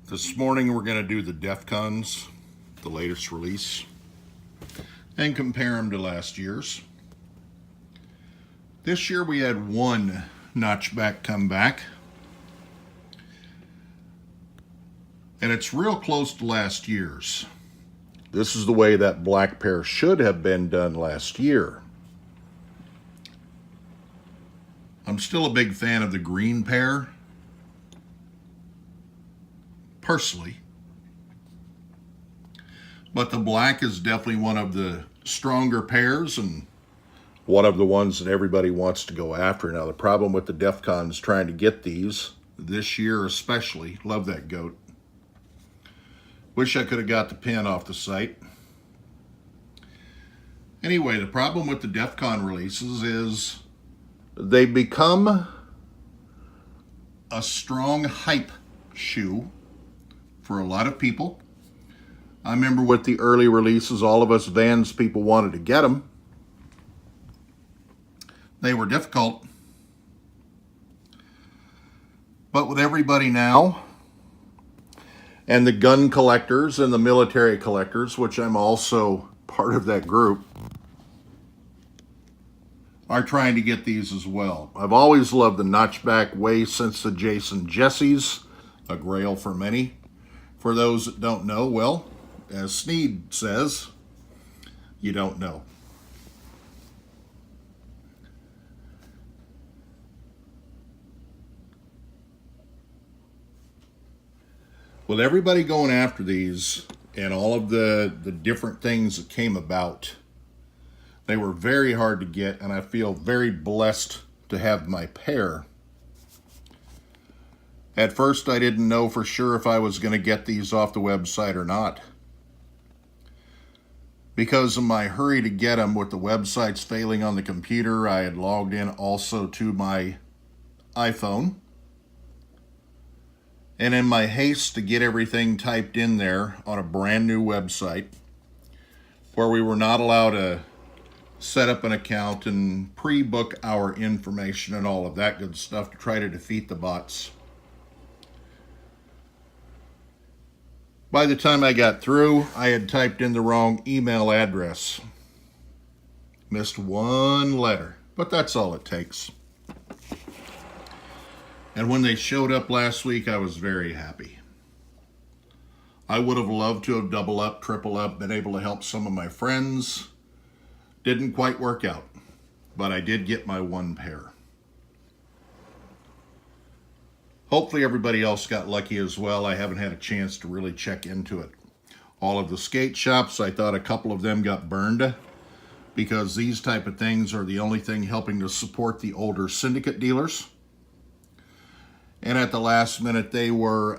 This morning we're going to do the DEFCONs, the latest release, and compare them to last year's. This year we had one Notchback come back, and it's real close to last year's. This is the way that black pair should have been done last year. I'm still a big fan of the green pair, personally, but the black is definitely one of the stronger pairs and one of the ones that everybody wants to go after. Now, the problem with the DEFCONs trying to get these this year especially, love that goat. Wish I could have got the pin off the site. Anyway, the problem with the DEFCON releases is they become a strong hype shoe for a lot of people. I remember with the early releases, all of us Vans people wanted to get them. They were difficult. But with everybody now, and the gun collectors and the military collectors, which I'm also part of that group, are trying to get these as well. I've always loved the Notchback way since the Jason Jesse's, a grail for many. For those that don't know, well, as Sneed says, you don't know. With everybody going after these and all of the different things that came about, they were very hard to get, and I feel very blessed to have my pair. At first, I didn't know for sure if I was going to get these off the website or not. Because of my hurry to get them with the websites failing on the computer, I had logged in also to my iPhone. And in my haste to get everything typed in there on a brand new website, where we were not allowed to set up an account and pre-book our information and all of that good stuff to try to defeat the bots. By the time I got through, I had typed in the wrong email address. Missed one letter, but that's all it takes. And when they showed up last week, I was very happy. I would have loved to have double up, triple up, been able to help some of my friends. Didn't quite work out, but I did get my one pair. Hopefully everybody else got lucky as well. I haven't had a chance to really check into it. All of the skate shops, I thought a couple of them got burned because these type of things are the only thing helping to support the older syndicate dealers. And at the last minute, they were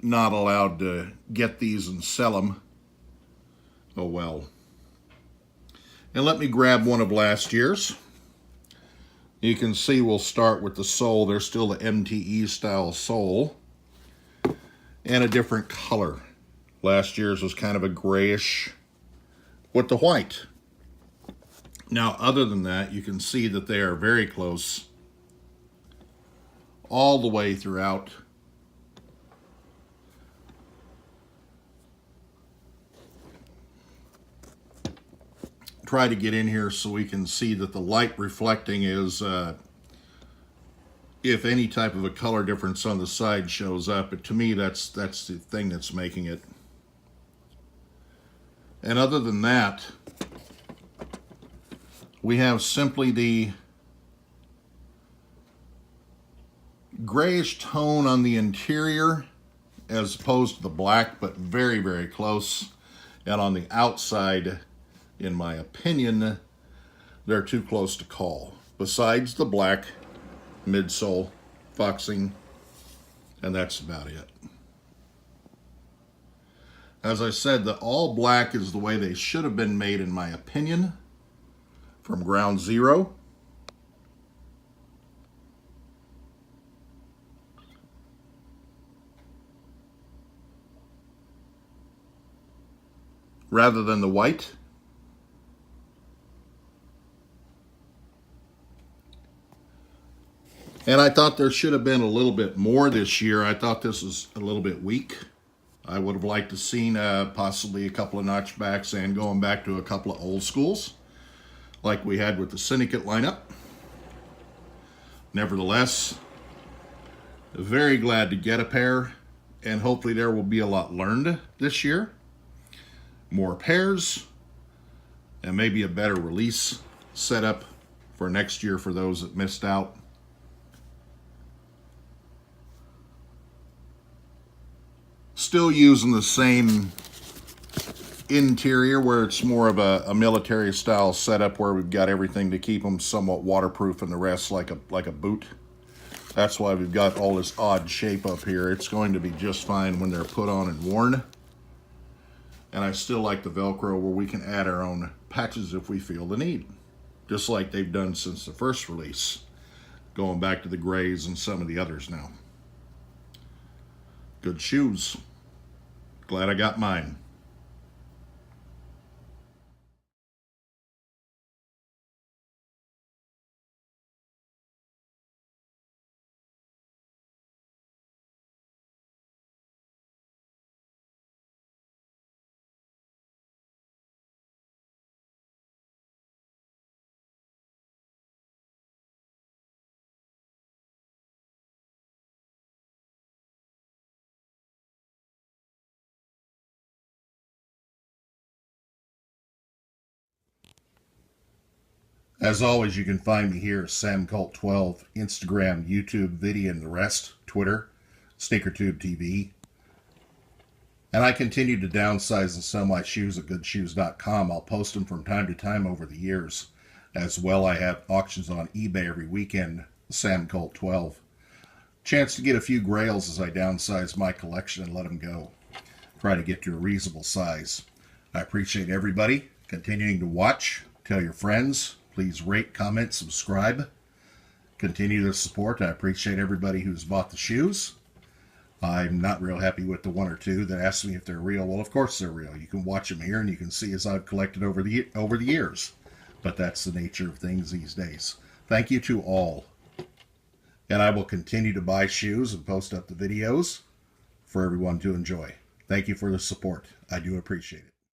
not allowed to get these and sell them. Oh well. And let me grab one of last year's. You can see we'll start with the sole. There's still the MTE style sole and a different color. Last year's was kind of a grayish with the white. Now, other than that, you can see that they are very close all the way throughout. Try to get in here so we can see that the light reflecting is, if any type of a color difference on the side shows up, but to me that's the thing that's making it. And other than that, we have simply the grayish tone on the interior as opposed to the black, but very, very close. And on the outside, in my opinion, they're too close to call. Besides the black midsole foxing, and that's about it. As I said, the all black is the way they should have been made, in my opinion, from ground zero. Rather than the white. And I thought there should have been a little bit more this year. I thought this was a little bit weak. I would have liked to seen possibly a couple of notchbacks and going back to a couple of old schools like we had with the Syndicate lineup. Nevertheless, very glad to get a pair, and hopefully there will be a lot learned this year. More pairs, and maybe a better release setup for next year for those that missed out. Still using the same interior where it's more of a military style setup where we've got everything to keep them somewhat waterproof and the rest like a boot. That's why we've got all this odd shape up here. It's going to be just fine when they're put on and worn. And I still like the Velcro where we can add our own patches if we feel the need, just like they've done since the first release, going back to the grays and some of the others now. Good shoes. Glad I got mine. As always, you can find me here, SamCult12, Instagram, YouTube, video, and the rest, Twitter, SneakerTube TV. And I continue to downsize and sell my shoes at goodshoes.com. I'll post them from time to time over the years. As well, I have auctions on eBay every weekend, SamCult12. Chance to get a few grails as I downsize my collection and let them go. Try to get to a reasonable size. I appreciate everybody continuing to watch. Tell your friends. Please rate, comment, subscribe. Continue the support. I appreciate everybody who's bought the shoes. I'm not real happy with the one or two that asked me if they're real. Well, of course they're real. You can watch them here and you can see as I've collected over the years. But that's the nature of things these days. Thank you to all. And I will continue to buy shoes and post up the videos for everyone to enjoy. Thank you for the support. I do appreciate it.